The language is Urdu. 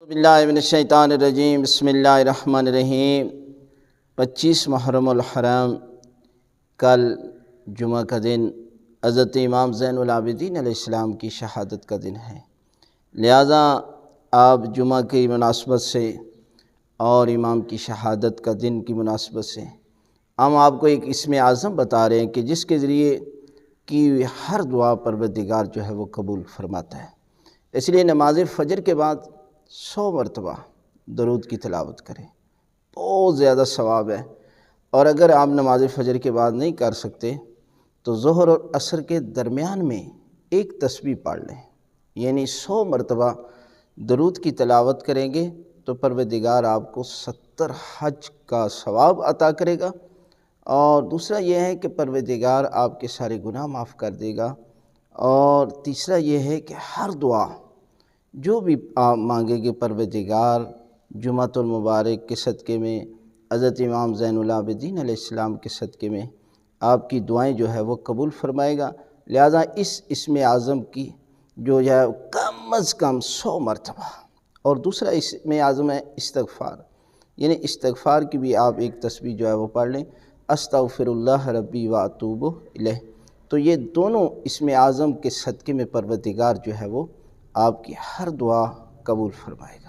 باللہ من الشیطان الرجیم، بسم اللہ الرحمن الرحیم۔ 25 محرم الحرام کل جمعہ کا دن حضرت امام زین العابدین علیہ السلام کی شہادت کا دن ہے، لہٰذا آپ جمعہ کی مناسبت سے اور امام کی شہادت کا دن کی مناسبت سے ہم آپ کو ایک اسم اعظم بتا رہے ہیں کہ جس کے ذریعے کی ہر دعا پروردگار جو ہے وہ قبول فرماتا ہے۔ اس لیے نماز فجر کے بعد 100 مرتبہ درود کی تلاوت کریں، بہت زیادہ ثواب ہے۔ اور اگر آپ نماز فجر کے بعد نہیں کر سکتے تو ظہر اور عصر کے درمیان میں ایک تسبیح پڑھ لیں، یعنی 100 مرتبہ درود کی تلاوت کریں گے تو پروردگار آپ کو 70 حج کا ثواب عطا کرے گا۔ اور دوسرا یہ ہے کہ پروردگار آپ کے سارے گناہ معاف کر دے گا۔ اور تیسرا یہ ہے کہ ہر دعا جو بھی آپ مانگیں گے پروردگار جمعۃ المبارک کے صدقے میں، حضرت امام زین العابدین علیہ السلام کے صدقے میں آپ کی دعائیں جو ہے وہ قبول فرمائے گا۔ لہٰذا اس اسم اعظم کی جو ہے کم از کم 100 مرتبہ، اور دوسرا اسم اعظم ہے استغفار، یعنی استغفار کی بھی آپ ایک تسبیح جو ہے وہ پڑھ لیں، استغفر اللہ ربی و اتوب الیہ۔ تو یہ دونوں اسم اعظم کے صدقے میں پروردگار جو ہے وہ آپ کی ہر دعا قبول فرمائے گا۔